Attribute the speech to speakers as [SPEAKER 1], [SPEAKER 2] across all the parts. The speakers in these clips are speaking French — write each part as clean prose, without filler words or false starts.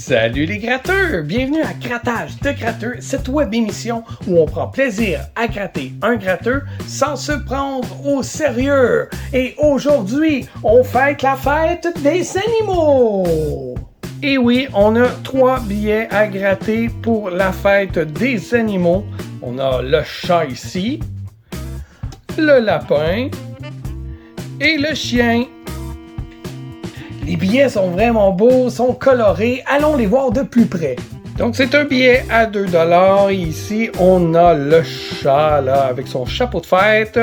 [SPEAKER 1] Salut les gratteurs! Bienvenue à Grattage de gratteurs, cette web émission où on prend plaisir à gratter un gratteur sans se prendre au sérieux. Et aujourd'hui, on fête la fête des animaux! Et oui, on a 3 billets à gratter pour la fête des animaux. On a le chat ici, le lapin et le chien. Les billets sont vraiment beaux, sont colorés. Allons les voir de plus près. Donc, c'est un billet à 2$. Ici, on a le chat là, avec son chapeau de fête.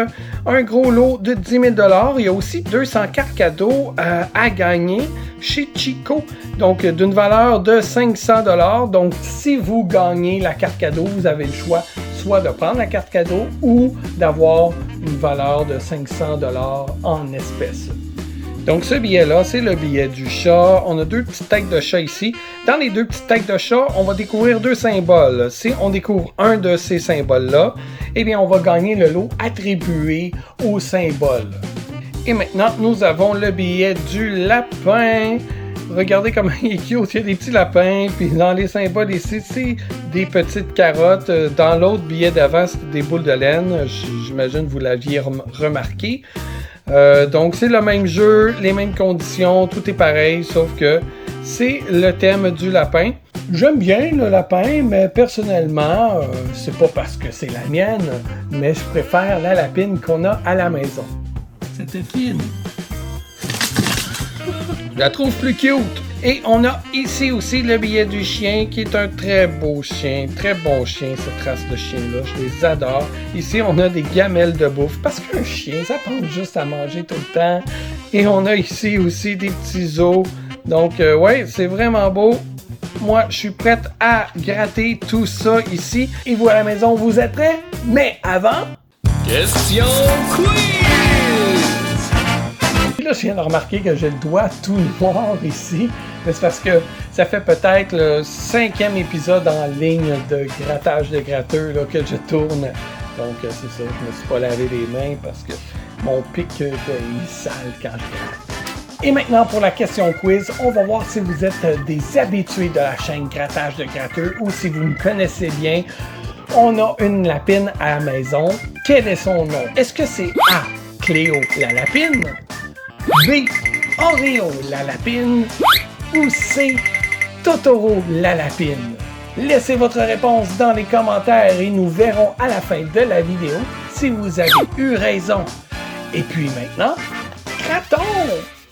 [SPEAKER 1] Un gros lot de 10 000$. Il y a aussi 200 cartes cadeaux à gagner chez Chico. Donc, d'une valeur de 500$. Donc, si vous gagnez la carte cadeau, vous avez le choix soit de prendre la carte cadeau ou d'avoir une valeur de 500$ en espèces. Donc, ce billet-là, c'est le billet du chat. On a 2 petites têtes de chat ici. Dans les 2 petites têtes de chat, on va découvrir 2 symboles. Si on découvre un de ces symboles-là, eh bien, on va gagner le lot attribué au symbole. Et maintenant, nous avons le billet du lapin. Regardez comment il est cute. Il y a des petits lapins. Puis dans les symboles ici, c'est des petites carottes. Dans l'autre billet d'avant, c'était des boules de laine. J'imagine que vous l'aviez remarqué. Donc c'est le même jeu, les mêmes conditions, tout est pareil, sauf que c'est le thème du lapin. J'aime bien le lapin, mais personnellement, c'est pas parce que c'est la mienne, mais je préfère la lapine qu'on a à la maison. C'était fine. Je la trouve plus cute. Et on a ici aussi le billet du chien, qui est un très beau chien, très bon chien, cette race de chien-là, je les adore. Ici, on a des gamelles de bouffe, parce qu'un chien, ça pense juste à manger tout le temps. Et on a ici aussi des petits os. Donc, ouais, c'est vraiment beau. Moi, je suis prête à gratter tout ça ici. Et vous, à la maison, vous êtes prêts? Mais avant... Question quiz! Là, je viens de remarquer que j'ai le doigt tout noir ici. Mais c'est parce que ça fait peut-être le 5e épisode en ligne de grattage de gratteurs là, que je tourne. Donc, c'est ça. Je me suis pas lavé les mains parce que mon pic est sale quand je gratte. Et maintenant, pour la question quiz, on va voir si vous êtes des habitués de la chaîne Grattage de gratteurs ou si vous me connaissez bien. On a une lapine à la maison. Quel est son nom? Est-ce que c'est A. Cléo la lapine? B. Oreo la lapine? Ou C. Totoro la lapine? Laissez votre réponse dans les commentaires et nous verrons à la fin de la vidéo si vous avez eu raison. Et puis maintenant, grattons!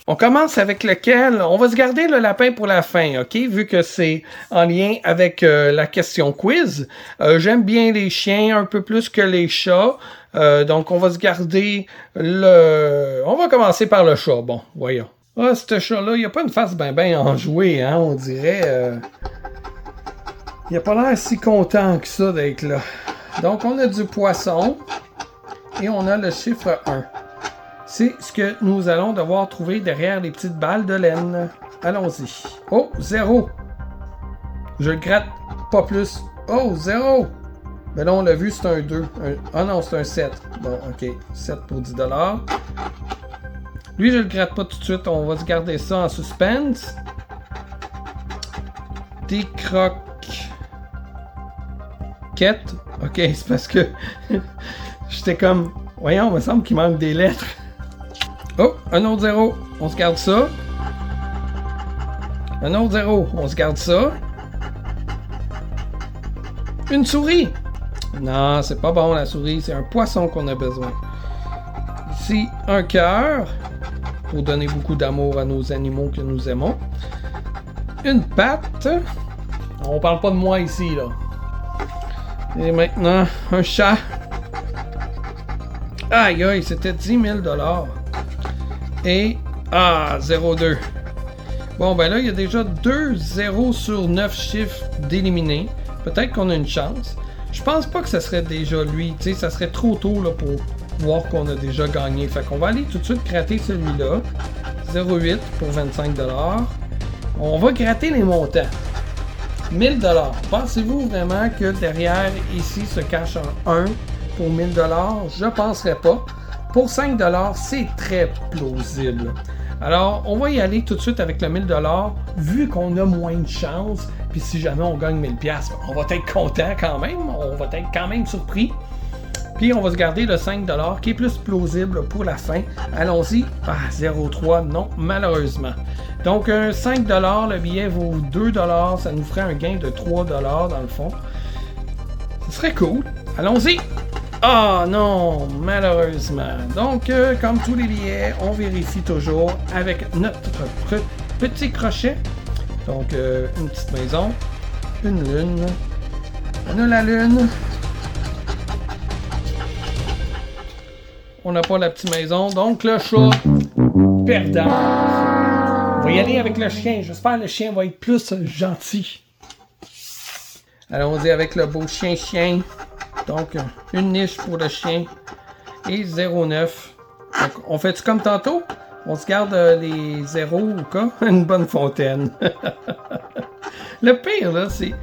[SPEAKER 1] On commence avec lequel? On va se garder le lapin pour la fin, ok? Vu que c'est en lien avec la question quiz. J'aime bien les chiens un peu plus que les chats. Donc on va se garder le... On va commencer par le chat. Bon, voyons. Ah, ce chat-là, il a pas une face ben enjouée, hein, on dirait. Il a pas l'air si content que ça d'être là. Donc on a du poisson. Et on a le chiffre 1. C'est ce que nous allons devoir trouver derrière les petites balles de laine. Allons-y. Oh, 0. Je le gratte pas plus. Oh, 0. Ben là, on l'a vu, c'est un 2. Ah non, c'est un 7. Bon, ok. 7 pour 10$. Lui, je le gratte pas tout de suite. On va se garder ça en suspense. Des croquettes. Ok, c'est parce que j'étais comme... Voyons, il me semble qu'il manque des lettres. Oh, un autre 0. On se garde ça. Un autre 0. On se garde ça. Une souris. Non, c'est pas bon la souris. C'est un poisson qu'on a besoin. Ici, un cœur. Pour donner beaucoup d'amour à nos animaux que nous aimons. Une patte. On parle pas de moi ici, là. Et maintenant, un chat. Aïe aïe, c'était 10 000$. Et... Ah, 0,2. Bon, ben là, il y a déjà 2 0 sur 9 chiffres d'éliminés. Peut-être qu'on a une chance. Je pense pas que ça serait déjà lui. Tu sais, ça serait trop tôt là, pour voir qu'on a déjà gagné. Fait qu'on va aller tout de suite gratter celui-là. 0,8 pour 25$. On va gratter les montants. 1000$. Pensez-vous vraiment que derrière ici se cache un 1 pour 1000$? Je penserais pas. Pour 5$, c'est très plausible. Alors, on va y aller tout de suite avec le 1000$, vu qu'on a moins de chance. Puis si jamais on gagne 1000$, on va être content quand même. On va être quand même surpris. Puis on va se garder le 5$ qui est plus plausible pour la fin. Allons-y. 0,3, non, malheureusement. Donc, un 5$, le billet vaut 2$. Ça nous ferait un gain de 3$ dans le fond. Ce serait cool. Allons-y. Ah non, malheureusement. Donc, comme tous les billets, on vérifie toujours avec notre petit crochet. Donc, une petite maison, une lune. On a la lune. On n'a pas la petite maison. Donc, le chat, perdant. On va y aller avec le chien. J'espère que le chien va être plus gentil. Allons-y avec le beau chien. Donc, une niche pour le chien et 0,9. Donc, on fait-tu comme tantôt? On se garde les zéros au cas. Une bonne fontaine. Le pire, là, c'est... Tu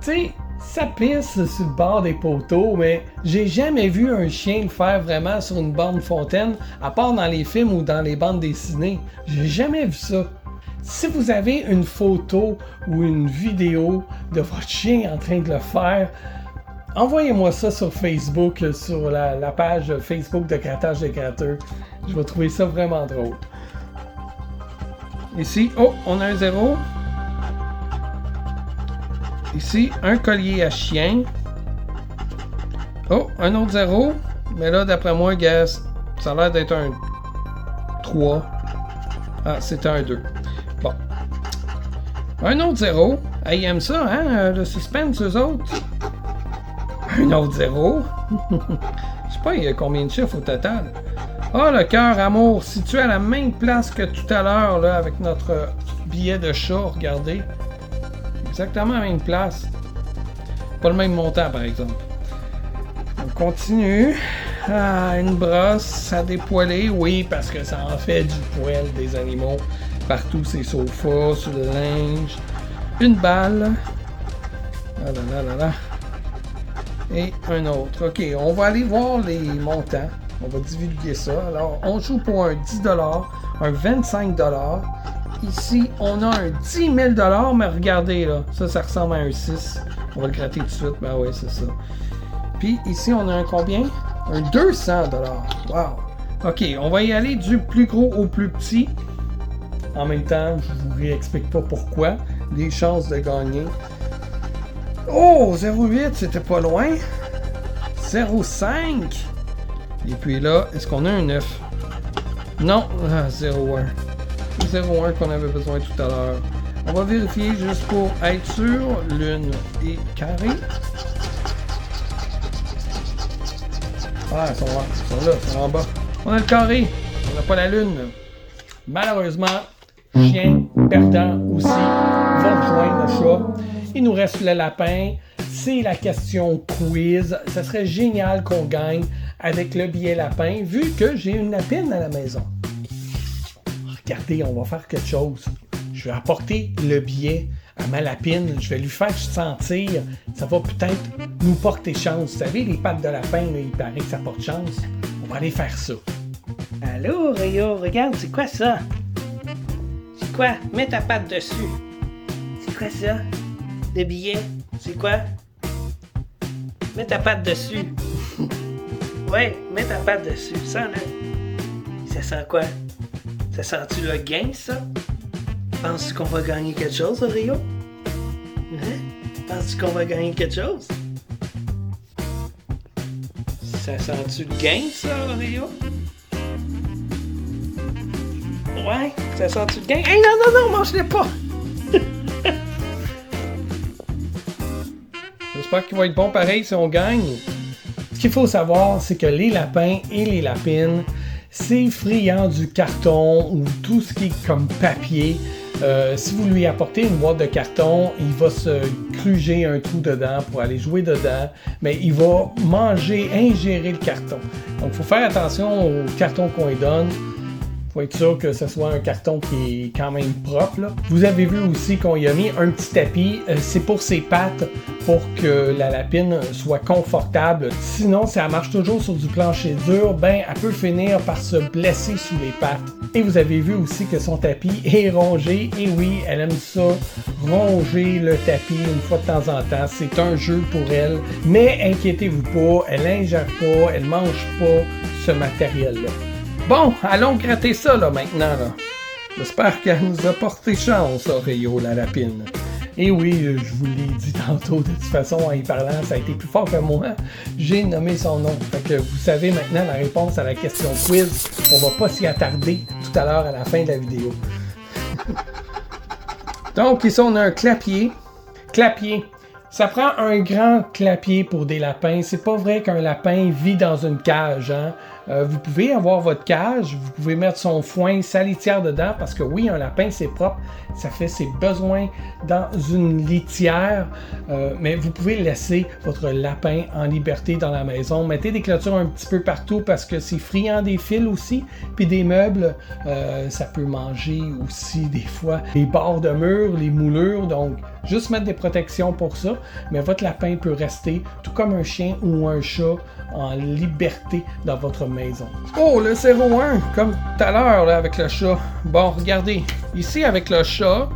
[SPEAKER 1] sais, ça pisse sur le bord des poteaux, mais j'ai jamais vu un chien le faire vraiment sur une bonne fontaine, à part dans les films ou dans les bandes dessinées. J'ai jamais vu ça. Si vous avez une photo ou une vidéo de votre chien en train de le faire, envoyez-moi ça sur Facebook, sur la page Facebook de Grattage des Gratteurs. Je vais trouver ça vraiment drôle. Ici, oh, on a un 0. Ici, un collier à chien. Oh, un autre 0. Mais là, d'après moi, gars, ça a l'air d'être un 3. Ah, c'est un 2. Bon. Un autre 0. Ah, ils aiment ça, hein, le suspense, eux autres. Un autre 0. Je sais pas, il y a combien de chiffres au total. Ah, le cœur amour, situé à la même place que tout à l'heure, là, avec notre billet de chat, regardez. Exactement à la même place. Pas le même montant, par exemple. On continue. Ah, une brosse à dépoiler. Oui, parce que ça en fait du poil des animaux. Partout, ces sofas, sur le linge. Une balle. Ah là là là là. Et un autre. OK, on va aller voir les montants. On va divulguer ça. Alors, on joue pour un 10$, un 25$. Ici, on a un 10 000$, mais regardez là, ça ressemble à un 6. On va le gratter tout de suite, ben oui, c'est ça. Puis ici, on a un combien? Un 200$. Wow! OK, on va y aller du plus gros au plus petit. En même temps, je vous réexplique pas pourquoi. Les chances de gagner. Oh! 0,8, c'était pas loin. 0,5. Et puis là, est-ce qu'on a un 9? Non, 0,1. 0,1 qu'on avait besoin tout à l'heure. On va vérifier juste pour être sûr. Lune et carré. Ah, ils sont là, ils sont en bas. On a le carré. On n'a pas la lune. Malheureusement, chien perdant aussi va rejoindre le chat. Il nous reste le lapin. C'est la question quiz. Ça serait génial qu'on gagne avec le billet lapin, vu que j'ai une lapine à la maison. Regardez, on va faire quelque chose. Je vais apporter le billet à ma lapine. Je vais lui faire sentir. Ça va peut-être nous porter chance. Vous savez, les pattes de lapin, là, il paraît que ça porte chance. On va aller faire ça. Allô, Rio, regarde, c'est quoi ça? C'est quoi? Mets ta patte dessus. C'est quoi ça? Le billet? C'est quoi? Mets ta patte dessus. Ouais, mets ta patte dessus. Sens-le. Ça sent quoi? Ça sent-tu le gain, ça? Penses-tu qu'on va gagner quelque chose, Rio? Hein? Penses-tu qu'on va gagner quelque chose? Ça sent-tu le gain, ça, Rio? Ouais, ça sent-tu le gain? Hey, non, mange-les pas! J'espère qu'il va être bon pareil si on gagne. Ce qu'il faut savoir, c'est que les lapins et les lapines, c'est friand du carton ou tout ce qui est comme papier. Si vous lui apportez une boîte de carton, il va se gruger un trou dedans pour aller jouer dedans, mais il va ingérer le carton. Donc, il faut faire attention au carton qu'on lui donne. Faut être sûr que ce soit un carton qui est quand même propre, là. Vous avez vu aussi qu'on y a mis un petit tapis. C'est pour ses pattes, pour que la lapine soit confortable. Sinon, si elle marche toujours sur du plancher dur, ben, elle peut finir par se blesser sous les pattes. Et vous avez vu aussi que son tapis est rongé. Et oui, elle aime ça, ronger le tapis une fois de temps en temps. C'est un jeu pour elle. Mais inquiétez-vous pas, elle n'ingère pas, elle mange pas ce matériel-là. Bon, allons gratter ça là maintenant. Là. J'espère qu'elle nous a porté chance, Oreo, la lapine. Et oui, je vous l'ai dit tantôt, de toute façon, en y parlant, ça a été plus fort que moi. J'ai nommé son nom. Fait que vous savez maintenant la réponse à la question quiz. On va pas s'y attarder tout à l'heure à la fin de la vidéo. Donc ici, on a un clapier. Clapier. Ça prend un grand clapier pour des lapins. C'est pas vrai qu'un lapin vit dans une cage, hein? Vous pouvez avoir votre cage, vous pouvez mettre son foin, sa litière dedans, parce que oui, un lapin, c'est propre, ça fait ses besoins dans une litière, mais vous pouvez laisser votre lapin en liberté dans la maison. Mettez des clôtures un petit peu partout, parce que c'est friand des fils aussi, puis des meubles, ça peut manger aussi des fois les bords de mur, les moulures, donc juste mettre des protections pour ça, mais votre lapin peut rester, tout comme un chien ou un chat, en liberté dans votre maison. Oh, le 01, comme tout à l'heure là, avec le chat. Bon, regardez, ici avec le chat,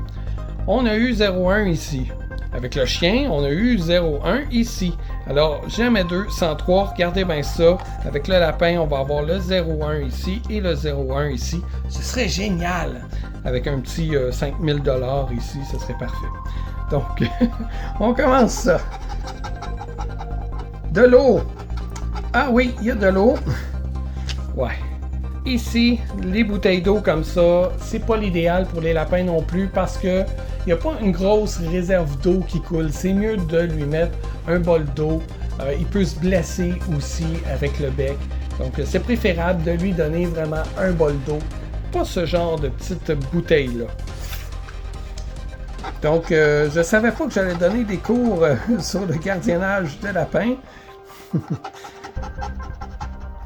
[SPEAKER 1] on a eu 01 ici. Avec le chien, on a eu 01 ici. Alors, jamais 2, 103, regardez bien ça. Avec le lapin, on va avoir le 01 ici et le 01 ici. Ce serait génial! Avec un petit 5000 $ ici, ce serait parfait. Donc, on commence ça. De l'eau. Ah oui, il y a de l'eau. Ouais. Ici, les bouteilles d'eau comme ça, c'est pas l'idéal pour les lapins non plus parce que il n'y a pas une grosse réserve d'eau qui coule. C'est mieux de lui mettre un bol d'eau. Il peut se blesser aussi avec le bec. Donc, c'est préférable de lui donner vraiment un bol d'eau. Pas ce genre de petite bouteille-là. Donc, je savais pas que j'allais donner des cours sur le gardiennage de lapins.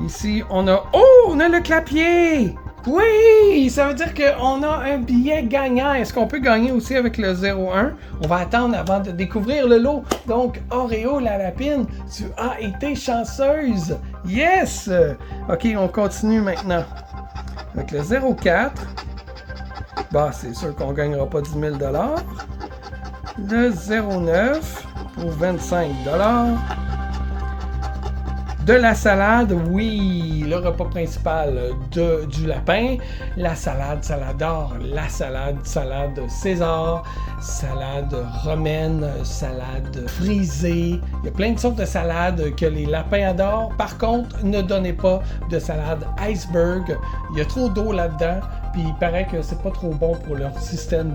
[SPEAKER 1] Ici, on a... Oh! On a le clapier! Oui! Ça veut dire qu'on a un billet gagnant. Est-ce qu'on peut gagner aussi avec le 01? On va attendre avant de découvrir le lot. Donc, Oreo, la lapine, tu as été chanceuse! Yes! OK, on continue maintenant. Avec le 04. Bah, c'est sûr qu'on ne gagnera pas 10 000 $. Le 09 pour 25 $. De la salade, oui, le repas principal du lapin, la salade Salador, la salade César, salade romaine, salade frisée. Il y a plein de sortes de salades que les lapins adorent. Par contre, ne donnez pas de salade iceberg. Il y a trop d'eau là-dedans, puis il paraît que c'est pas trop bon pour leur système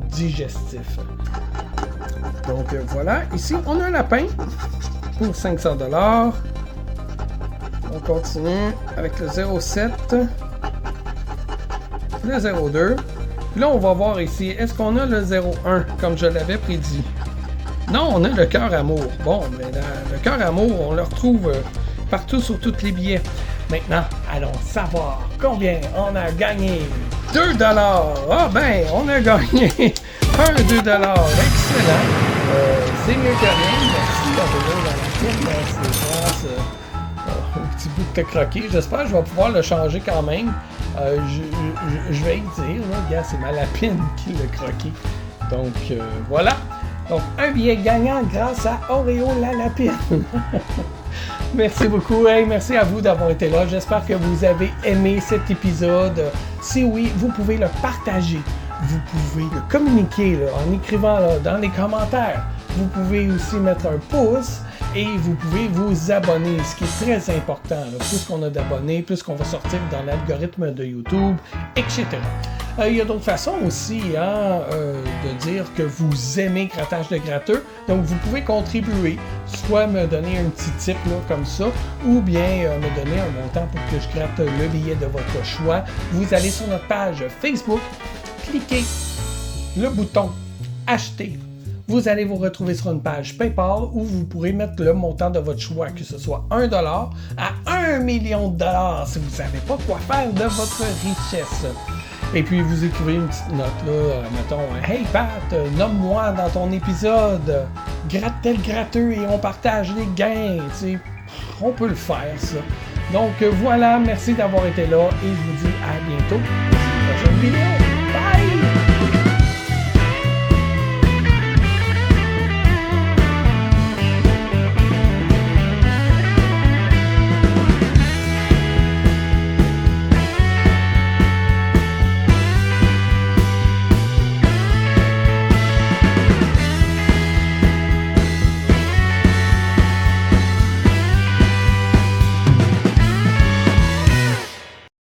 [SPEAKER 1] digestif. Donc voilà, ici on a un lapin pour 500 $. On continue avec le 07, le 02. Puis là, on va voir ici, est-ce qu'on a le 01, comme je l'avais prédit? Non, on a le cœur amour. Bon, mais le cœur amour, on le retrouve partout sur tous les billets. Maintenant, allons savoir combien on a gagné. 2 $. Ah ben, on a gagné 2 $. Excellent. C'est mieux que rien. Merci d'avoir dans la firme. C'est grâce au petit bout que tu as croqué. J'espère que je vais pouvoir le changer quand même. Je vais y dire, là, gars, c'est ma lapine qui l'a croqué. Donc, voilà. Donc, un billet gagnant grâce à Oreo la lapine. Merci beaucoup. Hey, merci à vous d'avoir été là. J'espère que vous avez aimé cet épisode. Si oui, vous pouvez le partager. Vous pouvez le communiquer là, en écrivant là, dans les commentaires. Vous pouvez aussi mettre un pouce et vous pouvez vous abonner, ce qui est très important. Là. Plus qu'on a d'abonnés, plus qu'on va sortir dans l'algorithme de YouTube, etc. Il y a d'autres façons aussi hein, de dire que vous aimez Grattage de gratteux. Donc, vous pouvez contribuer, soit me donner un petit tip là, comme ça, ou bien me donner un montant pour que je gratte le billet de votre choix. Vous allez sur notre page Facebook, cliquez le bouton « Acheter ». vous allez vous retrouver sur une page PayPal où vous pourrez mettre le montant de votre choix, que ce soit $1 à $1 million si vous ne savez pas quoi faire de votre richesse. Et puis, vous écrivez une petite note, là, mettons, « Hey Pat, nomme-moi dans ton épisode, gratte tel gratteux et on partage les gains. » Tu sais, on peut le faire, ça. Donc, voilà, merci d'avoir été là et je vous dis à bientôt dans une prochaine vidéo.